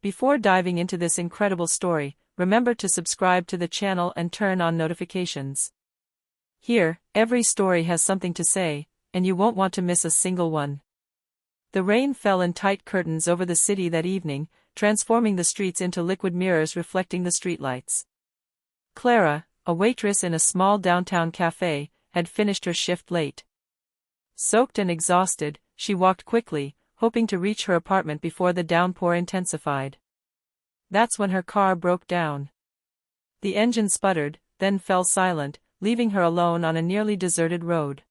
Before diving into this incredible story, remember to subscribe to the channel and turn on notifications. Here, every story has something to say, and you won't want to miss a single one. The rain fell in tight curtains over the city that evening, transforming the streets into liquid mirrors reflecting the streetlights. Clara, a waitress in a small downtown cafe, had finished her shift late. Soaked and exhausted, she walked quickly, hoping to reach her apartment before the downpour intensified. That's when her car broke down. The engine sputtered, then fell silent, leaving her alone on a nearly deserted road.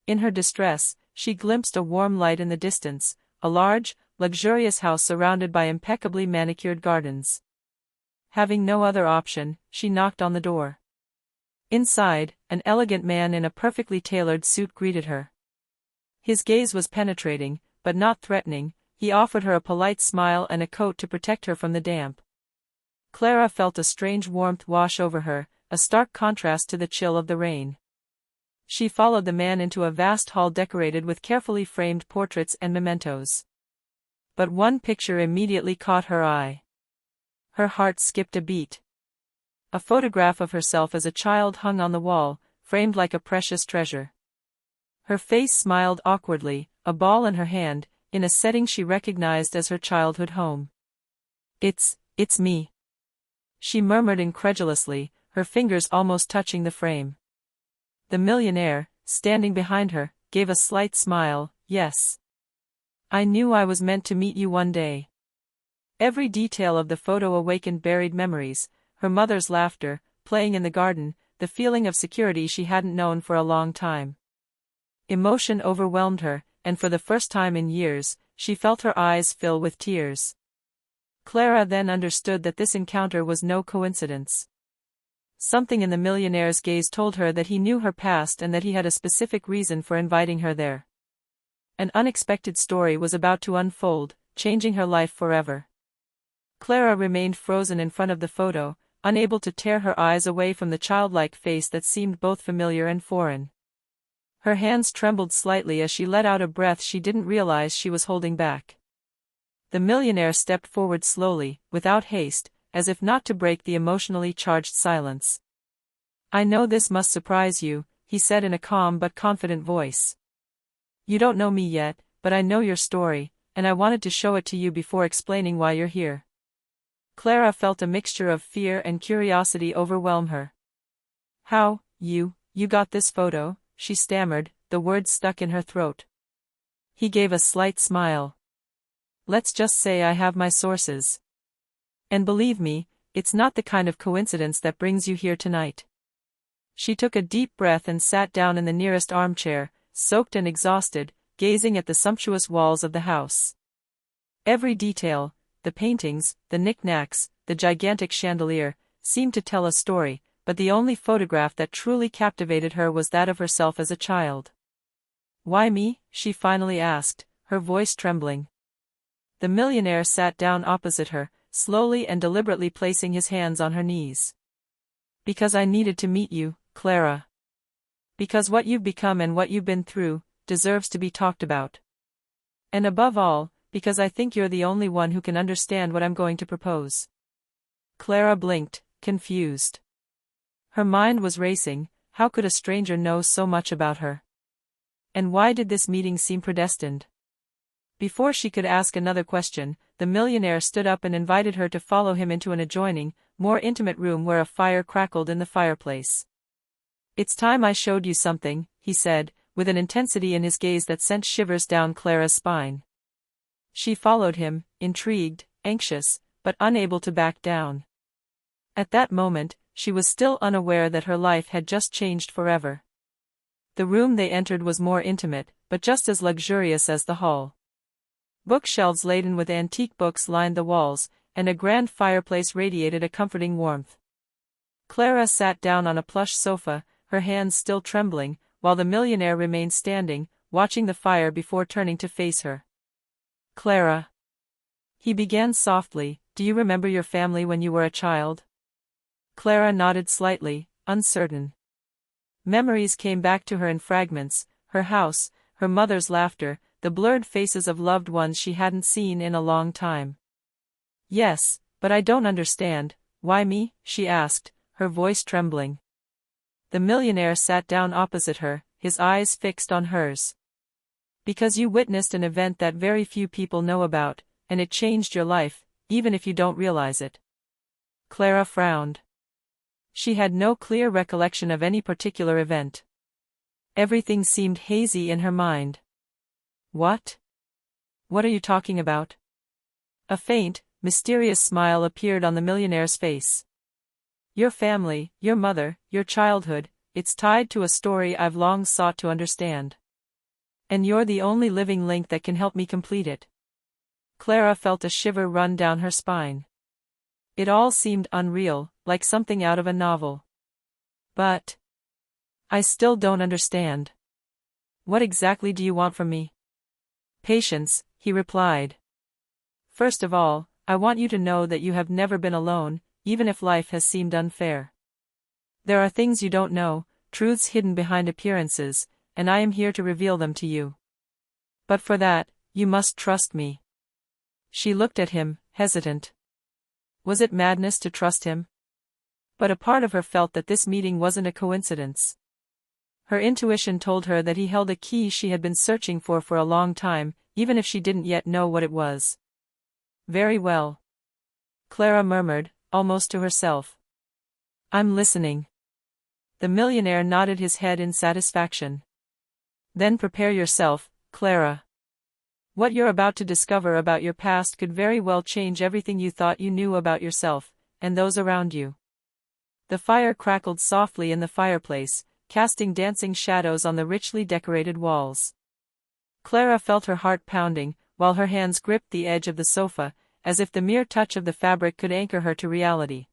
In her distress, she glimpsed a warm light in the distance, a large, luxurious house surrounded by impeccably manicured gardens. Having no other option, she knocked on the door. Inside, an elegant man in a perfectly tailored suit greeted her. His gaze was penetrating, but not threatening. He offered her a polite smile and a coat to protect her from the damp. Clara felt a strange warmth wash over her, a stark contrast to the chill of the rain. She followed the man into a vast hall decorated with carefully framed portraits and mementos. But one picture immediately caught her eye. Her heart skipped a beat. A photograph of herself as a child hung on the wall, framed like a precious treasure. Her face smiled awkwardly, a ball in her hand, in a setting she recognized as her childhood home. It's me," she murmured incredulously, her fingers almost touching the frame. The millionaire, standing behind her, gave a slight smile. "Yes. I knew I was meant to meet you one day." Every detail of the photo awakened buried memories, her mother's laughter, playing in the garden, the feeling of security she hadn't known for a long time. Emotion overwhelmed her, and for the first time in years, she felt her eyes fill with tears. Clara then understood that this encounter was no coincidence. Something in the millionaire's gaze told her that he knew her past and that he had a specific reason for inviting her there. An unexpected story was about to unfold, changing her life forever. Clara remained frozen in front of the photo, unable to tear her eyes away from the childlike face that seemed both familiar and foreign. Her hands trembled slightly as she let out a breath she didn't realize she was holding back. The millionaire stepped forward slowly, without haste, as if not to break the emotionally charged silence. "I know this must surprise you," he said in a calm but confident voice. "You don't know me yet, but I know your story, and I wanted to show it to you before explaining why you're here." Clara felt a mixture of fear and curiosity overwhelm her. "How, you got this photo?" she stammered, the words stuck in her throat. He gave a slight smile. "Let's just say I have my sources. And believe me, it's not the kind of coincidence that brings you here tonight." She took a deep breath and sat down in the nearest armchair, soaked and exhausted, gazing at the sumptuous walls of the house. Every detail, the paintings, the knickknacks, the gigantic chandelier, seemed to tell a story, but the only photograph that truly captivated her was that of herself as a child. "Why me?" she finally asked, her voice trembling. The millionaire sat down opposite her, slowly and deliberately placing his hands on her knees. "Because I needed to meet you, Clara. Because what you've become and what you've been through deserves to be talked about. And above all, because I think you're the only one who can understand what I'm going to propose." Clara blinked, confused. Her mind was racing. How could a stranger know so much about her? And why did this meeting seem predestined? Before she could ask another question, the millionaire stood up and invited her to follow him into an adjoining, more intimate room where a fire crackled in the fireplace. "It's time I showed you something," he said, with an intensity in his gaze that sent shivers down Clara's spine. She followed him, intrigued, anxious, but unable to back down. At that moment, she was still unaware that her life had just changed forever. The room they entered was more intimate, but just as luxurious as the hall. Bookshelves laden with antique books lined the walls, and a grand fireplace radiated a comforting warmth. Clara sat down on a plush sofa, her hands still trembling, while the millionaire remained standing, watching the fire before turning to face her. "Clara," he began softly, "do you remember your family when you were a child?" Clara nodded slightly, uncertain. Memories came back to her in fragments, her house, her mother's laughter, the blurred faces of loved ones she hadn't seen in a long time. Yes, but I don't understand. Why me? She asked, her voice trembling. The millionaire sat down opposite her, his eyes fixed on hers. Because you witnessed an event that very few people know about, and it changed your life, even if you don't realize it. Clara frowned. She had no clear recollection of any particular event. Everything seemed hazy in her mind. What? What are you talking about? A faint, mysterious smile appeared on the millionaire's face. Your family, your mother, your childhood, it's tied to a story I've long sought to understand. And you're the only living link that can help me complete it. Clara felt a shiver run down her spine. It all seemed unreal, like something out of a novel. But I still don't understand. What exactly do you want from me? Patience, he replied. First of all, I want you to know that you have never been alone, even if life has seemed unfair. There are things you don't know, truths hidden behind appearances, and I am here to reveal them to you. But for that, you must trust me. She looked at him, hesitant. Was it madness to trust him? But a part of her felt that this meeting wasn't a coincidence. Her intuition told her that he held a key she had been searching for a long time, even if she didn't yet know what it was. Very well. Clara murmured, almost to herself. I'm listening. The millionaire nodded his head in satisfaction. Then prepare yourself, Clara. What you're about to discover about your past could very well change everything you thought you knew about yourself, and those around you. The fire crackled softly in the fireplace, casting dancing shadows on the richly decorated walls. Clara felt her heart pounding, while her hands gripped the edge of the sofa, as if the mere touch of the fabric could anchor her to reality.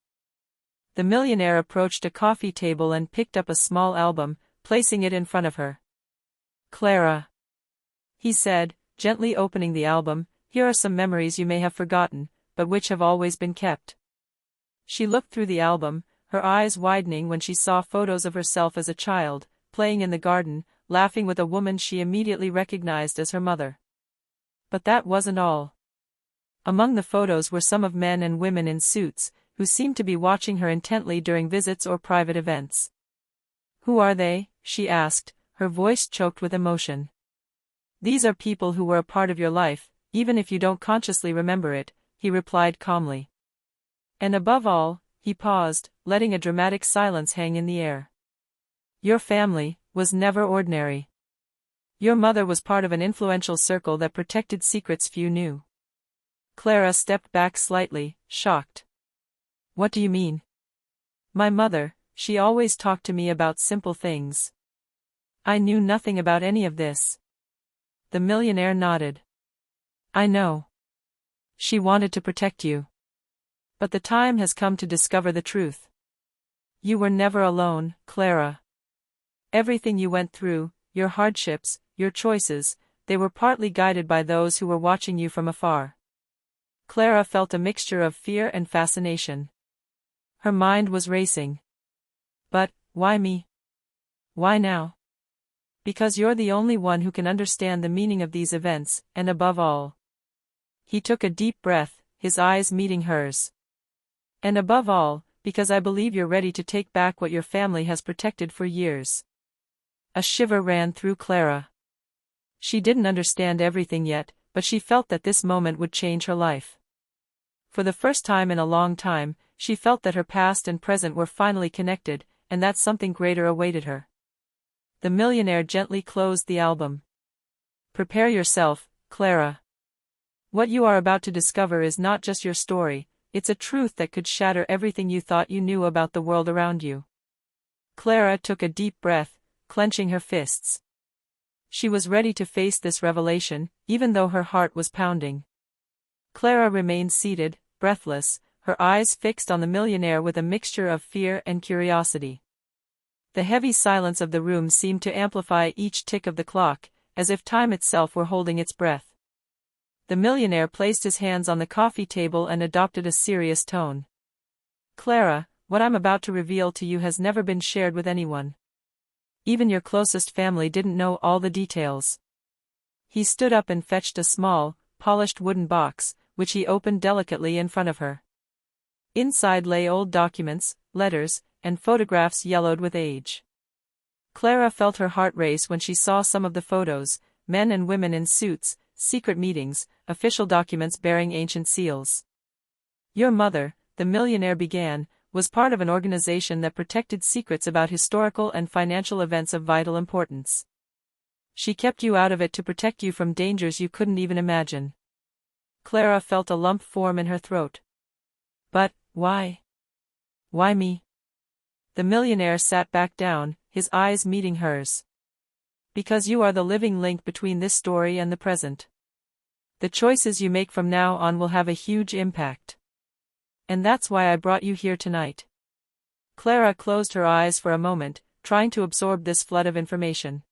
The millionaire approached a coffee table and picked up a small album, placing it in front of her. Clara, he said, gently opening the album, here are some memories you may have forgotten, but which have always been kept. She looked through the album, her eyes widening when she saw photos of herself as a child, playing in the garden, laughing with a woman she immediately recognized as her mother. But that wasn't all. Among the photos were some of men and women in suits, who seemed to be watching her intently during visits or private events. Who are they? She asked, her voice choked with emotion. These are people who were a part of your life, even if you don't consciously remember it, he replied calmly. And above all, he paused, letting a dramatic silence hang in the air. Your family was never ordinary. Your mother was part of an influential circle that protected secrets few knew. Clara stepped back slightly, shocked. What do you mean? My mother, she always talked to me about simple things. I knew nothing about any of this. The millionaire nodded. I know. She wanted to protect you. But the time has come to discover the truth. You were never alone, Clara. Everything you went through, your hardships, your choices, they were partly guided by those who were watching you from afar. Clara felt a mixture of fear and fascination. Her mind was racing. But, why me? Why now? Because you're the only one who can understand the meaning of these events, and above all. He took a deep breath, his eyes meeting hers. And above all, because I believe you're ready to take back what your family has protected for years. A shiver ran through Clara. She didn't understand everything yet, but she felt that this moment would change her life. For the first time in a long time, she felt that her past and present were finally connected, and that something greater awaited her. The millionaire gently closed the album. Prepare yourself, Clara. What you are about to discover is not just your story, it's a truth that could shatter everything you thought you knew about the world around you. Clara took a deep breath, clenching her fists. She was ready to face this revelation, even though her heart was pounding. Clara remained seated, breathless, her eyes fixed on the millionaire with a mixture of fear and curiosity. The heavy silence of the room seemed to amplify each tick of the clock, as if time itself were holding its breath. The millionaire placed his hands on the coffee table and adopted a serious tone. Clara, what I'm about to reveal to you has never been shared with anyone. Even your closest family didn't know all the details. He stood up and fetched a small, polished wooden box, which he opened delicately in front of her. Inside lay old documents, letters, and photographs yellowed with age. Clara felt her heart race when she saw some of the photos: men and women in suits, secret meetings, official documents bearing ancient seals. "Your mother," the millionaire began, "was part of an organization that protected secrets about historical and financial events of vital importance. She kept you out of it to protect you from dangers you couldn't even imagine." Clara felt a lump form in her throat. "But, why? Why me?" The millionaire sat back down, his eyes meeting hers. "Because you are the living link between this story and the present. The choices you make from now on will have a huge impact. And that's why I brought you here tonight." Clara closed her eyes for a moment, trying to absorb this flood of information.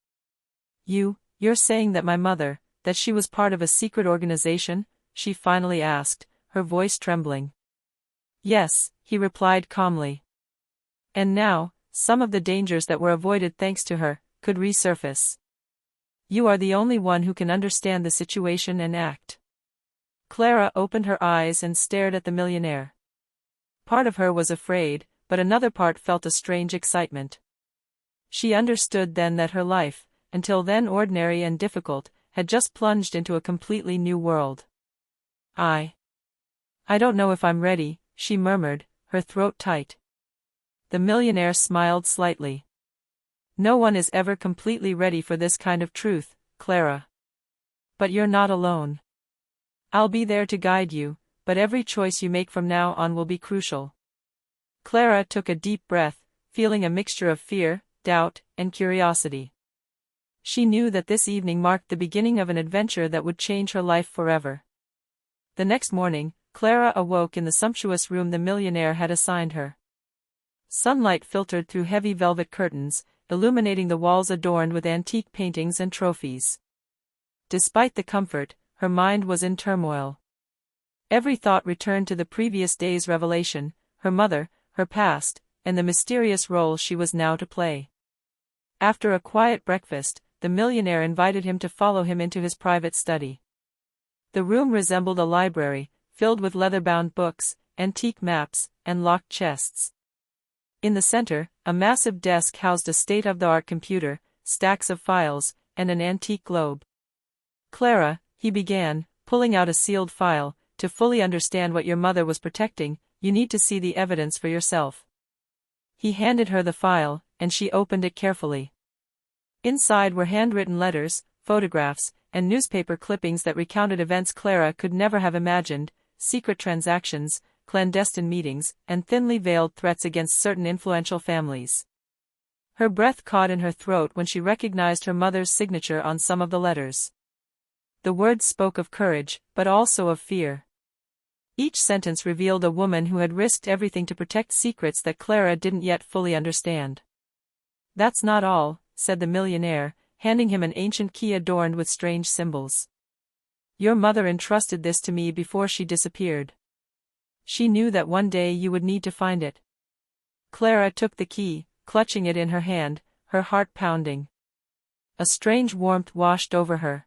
You're saying that my mother, that she was part of a secret organization?" she finally asked, her voice trembling. "Yes," he replied calmly. "And now, some of the dangers that were avoided thanks to her, could resurface. You are the only one who can understand the situation and act." Clara opened her eyes and stared at the millionaire. Part of her was afraid, but another part felt a strange excitement. She understood then that her life, until then ordinary and difficult, had just plunged into a completely new world. I don't know if I'm ready," she murmured, her throat tight. The millionaire smiled slightly. "No one is ever completely ready for this kind of truth, Clara. But you're not alone. I'll be there to guide you, but every choice you make from now on will be crucial." Clara took a deep breath, feeling a mixture of fear, doubt, and curiosity. She knew that this evening marked the beginning of an adventure that would change her life forever. The next morning, Clara awoke in the sumptuous room the millionaire had assigned her. Sunlight filtered through heavy velvet curtains, illuminating the walls adorned with antique paintings and trophies. Despite the comfort, her mind was in turmoil. Every thought returned to the previous day's revelation: her mother, her past, and the mysterious role she was now to play. After a quiet breakfast, the millionaire invited him to follow him into his private study. The room resembled a library, filled with leather-bound books, antique maps, and locked chests. In the center, a massive desk housed a state-of-the-art computer, stacks of files, and an antique globe. "Clara," he began, pulling out a sealed file, "to fully understand what your mother was protecting, you need to see the evidence for yourself." He handed her the file, and she opened it carefully. Inside were handwritten letters, photographs, and newspaper clippings that recounted events Clara could never have imagined: secret transactions, clandestine meetings, and thinly veiled threats against certain influential families. Her breath caught in her throat when she recognized her mother's signature on some of the letters. The words spoke of courage, but also of fear. Each sentence revealed a woman who had risked everything to protect secrets that Clara didn't yet fully understand. "That's not all," said the millionaire, handing him an ancient key adorned with strange symbols. "Your mother entrusted this to me before she disappeared. She knew that one day you would need to find it." Clara took the key, clutching it in her hand, her heart pounding. A strange warmth washed over her.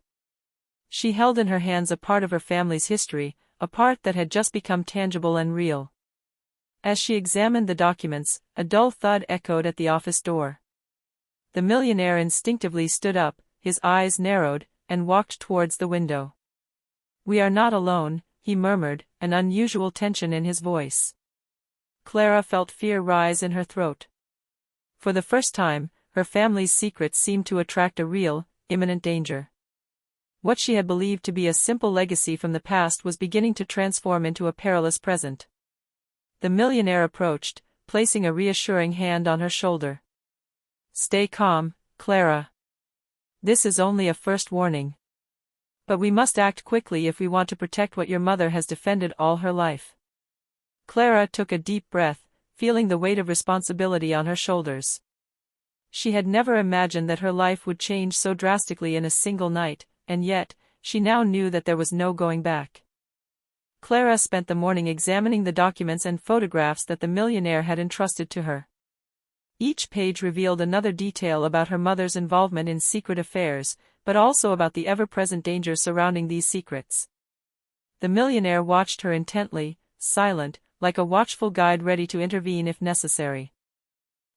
She held in her hands a part of her family's history, a part that had just become tangible and real. As she examined the documents, a dull thud echoed at the office door. The millionaire instinctively stood up, his eyes narrowed, and walked towards the window. "We are not alone," he murmured, an unusual tension in his voice. Clara felt fear rise in her throat. For the first time, her family's secrets seemed to attract a real, imminent danger. What she had believed to be a simple legacy from the past was beginning to transform into a perilous present. The millionaire approached, placing a reassuring hand on her shoulder. "Stay calm, Clara. This is only a first warning. But we must act quickly if we want to protect what your mother has defended all her life." Clara took a deep breath, feeling the weight of responsibility on her shoulders. She had never imagined that her life would change so drastically in a single night, and yet, she now knew that there was no going back. Clara spent the morning examining the documents and photographs that the millionaire had entrusted to her. Each page revealed another detail about her mother's involvement in secret affairs, but also about the ever-present dangers surrounding these secrets. The millionaire watched her intently, silent, like a watchful guide ready to intervene if necessary.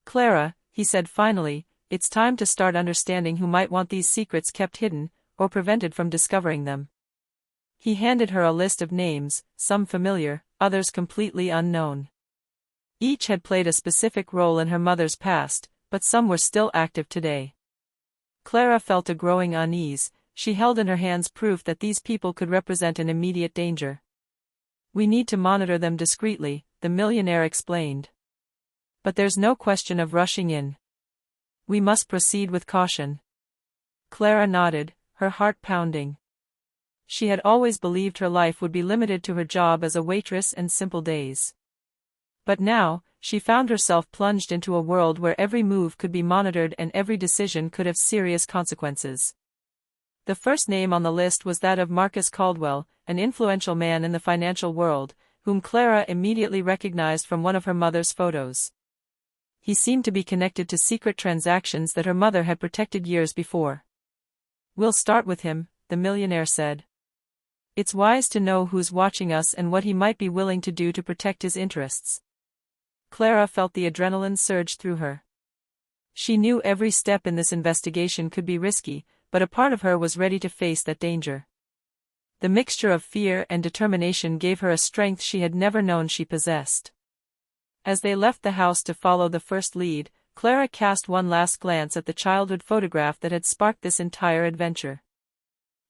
"Clara," he said finally, "it's time to start understanding who might want these secrets kept hidden, or prevented from discovering them." He handed her a list of names, some familiar, others completely unknown. Each had played a specific role in her mother's past, but some were still active today. Clara felt a growing unease. She held in her hands proof that these people could represent an immediate danger. "We need to monitor them discreetly," the millionaire explained. "But there's no question of rushing in. We must proceed with caution." Clara nodded, her heart pounding. She had always believed her life would be limited to her job as a waitress and simple days. But now, she found herself plunged into a world where every move could be monitored and every decision could have serious consequences. The first name on the list was that of Marcus Caldwell, an influential man in the financial world, whom Clara immediately recognized from one of her mother's photos. He seemed to be connected to secret transactions that her mother had protected years before. "We'll start with him," the millionaire said. "It's wise to know who's watching us and what he might be willing to do to protect his interests." Clara felt the adrenaline surge through her. She knew every step in this investigation could be risky, but a part of her was ready to face that danger. The mixture of fear and determination gave her a strength she had never known she possessed. As they left the house to follow the first lead, Clara cast one last glance at the childhood photograph that had sparked this entire adventure.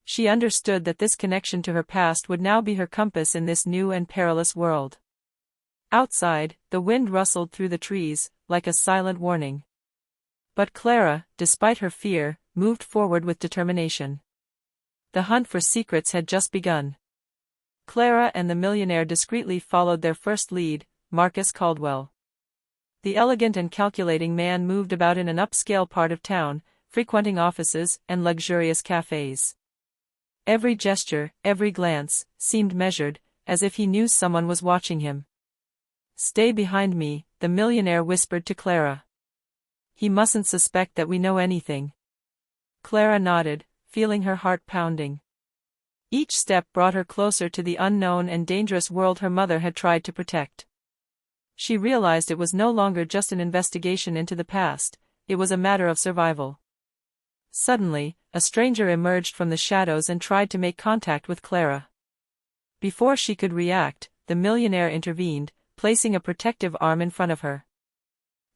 She understood that this connection to her past would now be her compass in this new and perilous world. Outside, the wind rustled through the trees, like a silent warning. But Clara, despite her fear, moved forward with determination. The hunt for secrets had just begun. Clara and the millionaire discreetly followed their first lead, Marcus Caldwell. The elegant and calculating man moved about in an upscale part of town, frequenting offices and luxurious cafes. Every gesture, every glance, seemed measured, as if he knew someone was watching him. "Stay behind me," the millionaire whispered to Clara. "He mustn't suspect that we know anything." Clara nodded, feeling her heart pounding. Each step brought her closer to the unknown and dangerous world her mother had tried to protect. She realized it was no longer just an investigation into the past, it was a matter of survival. Suddenly, a stranger emerged from the shadows and tried to make contact with Clara. Before she could react, the millionaire intervened, placing a protective arm in front of her.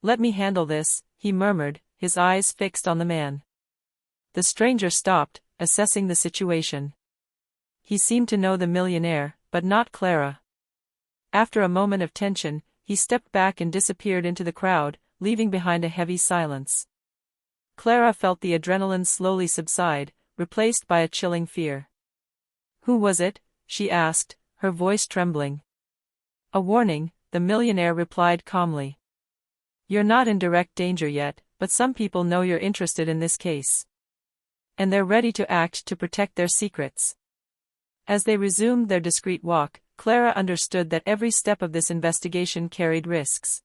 "Let me handle this," he murmured, his eyes fixed on the man. The stranger stopped, assessing the situation. He seemed to know the millionaire, but not Clara. After a moment of tension, he stepped back and disappeared into the crowd, leaving behind a heavy silence. Clara felt the adrenaline slowly subside, replaced by a chilling fear. "Who was it?" she asked, her voice trembling. "A warning," the millionaire replied calmly. "You're not in direct danger yet, but some people know you're interested in this case. And they're ready to act to protect their secrets." As they resumed their discreet walk, Clara understood that every step of this investigation carried risks.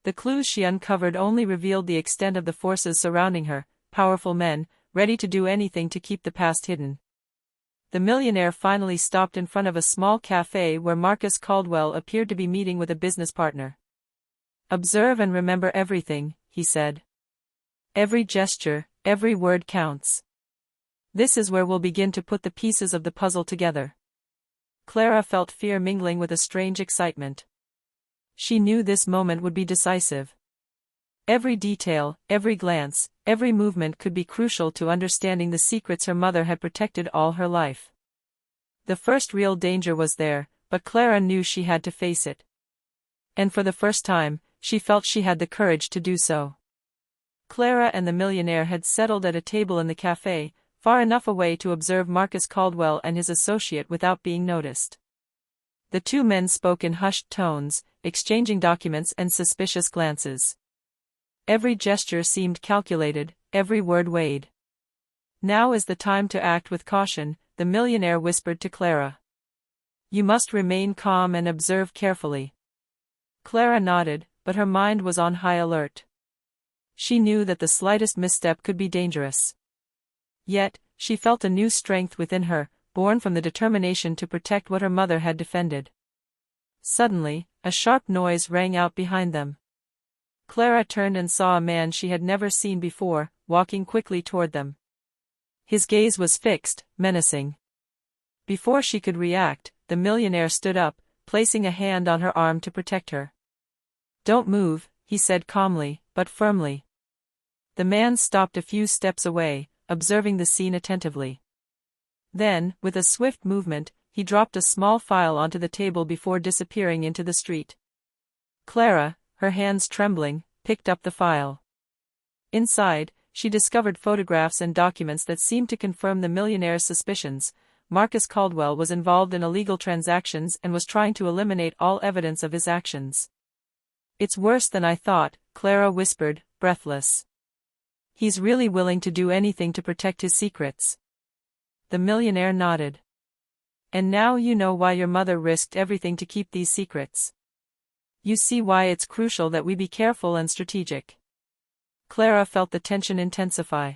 The clues she uncovered only revealed the extent of the forces surrounding her, powerful men, ready to do anything to keep the past hidden. The millionaire finally stopped in front of a small cafe where Marcus Caldwell appeared to be meeting with a business partner. "Observe and remember everything," he said. "Every gesture, every word counts. This is where we'll begin to put the pieces of the puzzle together." Clara felt fear mingling with a strange excitement. She knew this moment would be decisive. Every detail, every glance, every movement could be crucial to understanding the secrets her mother had protected all her life. The first real danger was there, but Clara knew she had to face it. And for the first time, she felt she had the courage to do so. Clara and the millionaire had settled at a table in the cafe, far enough away to observe Marcus Caldwell and his associate without being noticed. The two men spoke in hushed tones, exchanging documents and suspicious glances. Every gesture seemed calculated, every word weighed. "Now is the time to act with caution," the millionaire whispered to Clara. "You must remain calm and observe carefully." Clara nodded, but her mind was on high alert. She knew that the slightest misstep could be dangerous. Yet, she felt a new strength within her, born from the determination to protect what her mother had defended. Suddenly, a sharp noise rang out behind them. Clara turned and saw a man she had never seen before, walking quickly toward them. His gaze was fixed, menacing. Before she could react, the millionaire stood up, placing a hand on her arm to protect her. "Don't move," he said calmly, but firmly. The man stopped a few steps away, observing the scene attentively. Then, with a swift movement, he dropped a small file onto the table before disappearing into the street. Clara, her hands trembling, picked up the file. Inside, she discovered photographs and documents that seemed to confirm the millionaire's suspicions. Marcus Caldwell was involved in illegal transactions and was trying to eliminate all evidence of his actions. "It's worse than I thought," Clara whispered, breathless. "He's really willing to do anything to protect his secrets." The millionaire nodded. "And now you know why your mother risked everything to keep these secrets. You see why it's crucial that we be careful and strategic." Clara felt the tension intensify.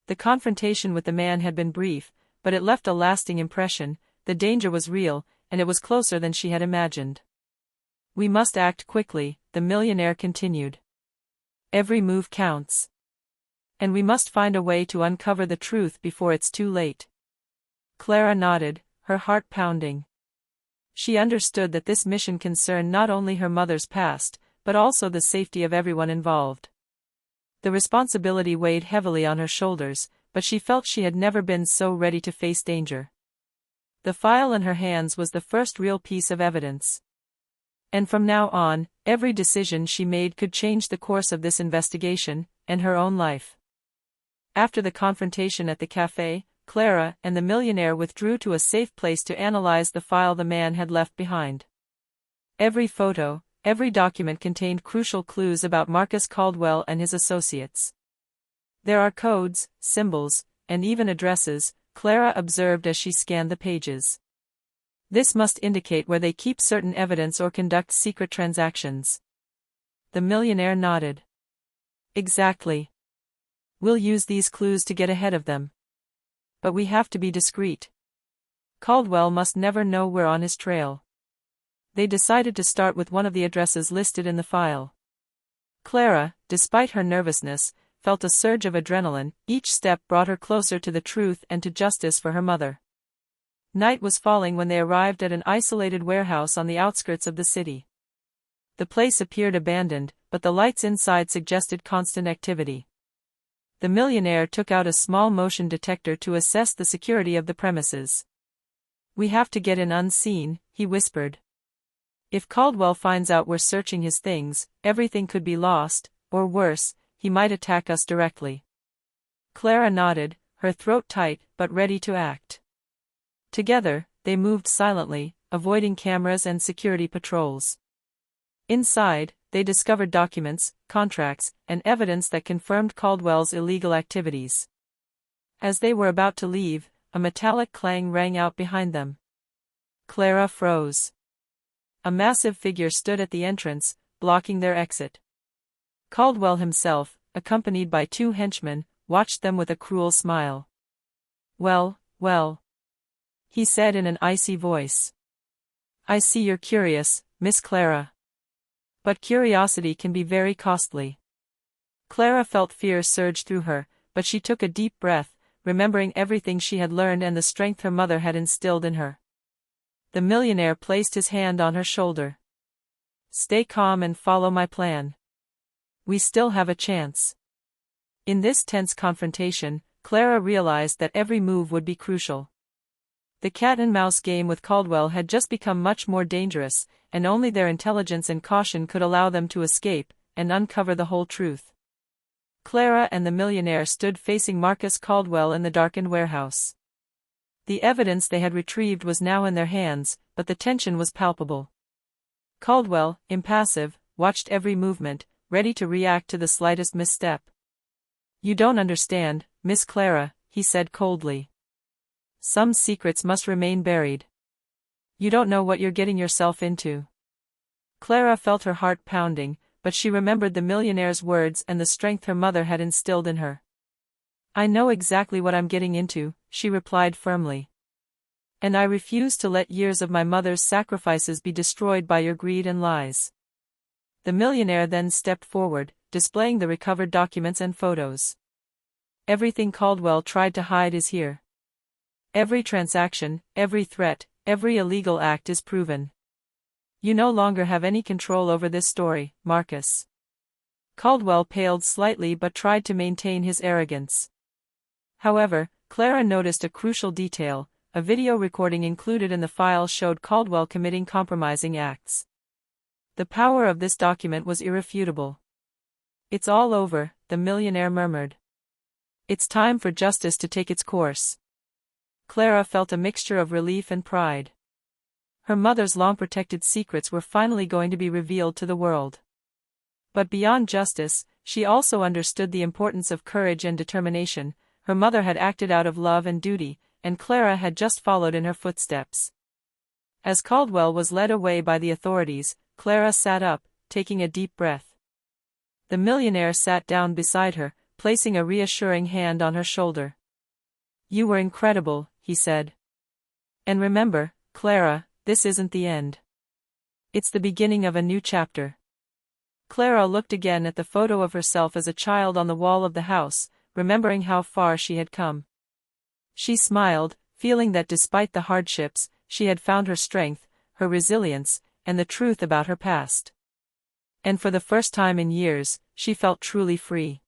The confrontation with the man had been brief, but it left a lasting impression. The danger was real, and it was closer than she had imagined. "We must act quickly," the millionaire continued. "Every move counts. And we must find a way to uncover the truth before it's too late." Clara nodded, her heart pounding. She understood that this mission concerned not only her mother's past, but also the safety of everyone involved. The responsibility weighed heavily on her shoulders, but she felt she had never been so ready to face danger. The file in her hands was the first real piece of evidence. And from now on, every decision she made could change the course of this investigation, and her own life. After the confrontation at the cafe, Clara and the millionaire withdrew to a safe place to analyze the file the man had left behind. Every photo, every document contained crucial clues about Marcus Caldwell and his associates. "There are codes, symbols, and even addresses," Clara observed as she scanned the pages. "This must indicate where they keep certain evidence or conduct secret transactions." The millionaire nodded. "Exactly. We'll use these clues to get ahead of them. But we have to be discreet. Caldwell must never know we're on his trail." They decided to start with one of the addresses listed in the file. Clara, despite her nervousness, felt a surge of adrenaline. Each step brought her closer to the truth and to justice for her mother. Night was falling when they arrived at an isolated warehouse on the outskirts of the city. The place appeared abandoned, but the lights inside suggested constant activity. The millionaire took out a small motion detector to assess the security of the premises. "We have to get in unseen," he whispered. "If Caldwell finds out we're searching his things, everything could be lost, or worse, he might attack us directly." Clara nodded, her throat tight but ready to act. Together, they moved silently, avoiding cameras and security patrols. Inside, they discovered documents, contracts, and evidence that confirmed Caldwell's illegal activities. As they were about to leave, a metallic clang rang out behind them. Clara froze. A massive figure stood at the entrance, blocking their exit. Caldwell himself, accompanied by two henchmen, watched them with a cruel smile. "Well, well," he said in an icy voice. "I see you're curious, Miss Clara. But curiosity can be very costly." Clara felt fear surge through her, but she took a deep breath, remembering everything she had learned and the strength her mother had instilled in her. The millionaire placed his hand on her shoulder. "Stay calm and follow my plan. We still have a chance." In this tense confrontation, Clara realized that every move would be crucial. The cat-and-mouse game with Caldwell had just become much more dangerous, and only their intelligence and caution could allow them to escape and uncover the whole truth. Clara and the millionaire stood facing Marcus Caldwell in the darkened warehouse. The evidence they had retrieved was now in their hands, but the tension was palpable. Caldwell, impassive, watched every movement, ready to react to the slightest misstep. "You don't understand, Miss Clara," he said coldly. "Some secrets must remain buried. You don't know what you're getting yourself into." Clara felt her heart pounding, but she remembered the millionaire's words and the strength her mother had instilled in her. "I know exactly what I'm getting into," she replied firmly. And I refuse to let years of my mother's sacrifices be destroyed by your greed and lies. The millionaire then stepped forward, displaying the recovered documents and photos. Everything Caldwell tried to hide is here. Every transaction, every threat, every illegal act is proven. You no longer have any control over this story, Marcus. Caldwell paled slightly but tried to maintain his arrogance. However, Clara noticed a crucial detail. A video recording included in the file showed Caldwell committing compromising acts. The power of this document was irrefutable. It's all over, the millionaire murmured. It's time for justice to take its course. Clara felt a mixture of relief and pride. Her mother's long-protected secrets were finally going to be revealed to the world. But beyond justice, she also understood the importance of courage and determination. Her mother had acted out of love and duty, and Clara had just followed in her footsteps. As Caldwell was led away by the authorities, Clara sat up, taking a deep breath. The millionaire sat down beside her, placing a reassuring hand on her shoulder. You were incredible, he said. And remember, Clara, this isn't the end. It's the beginning of a new chapter. Clara looked again at the photo of herself as a child on the wall of the house, remembering how far she had come. She smiled, feeling that despite the hardships, she had found her strength, her resilience, and the truth about her past. And for the first time in years, she felt truly free.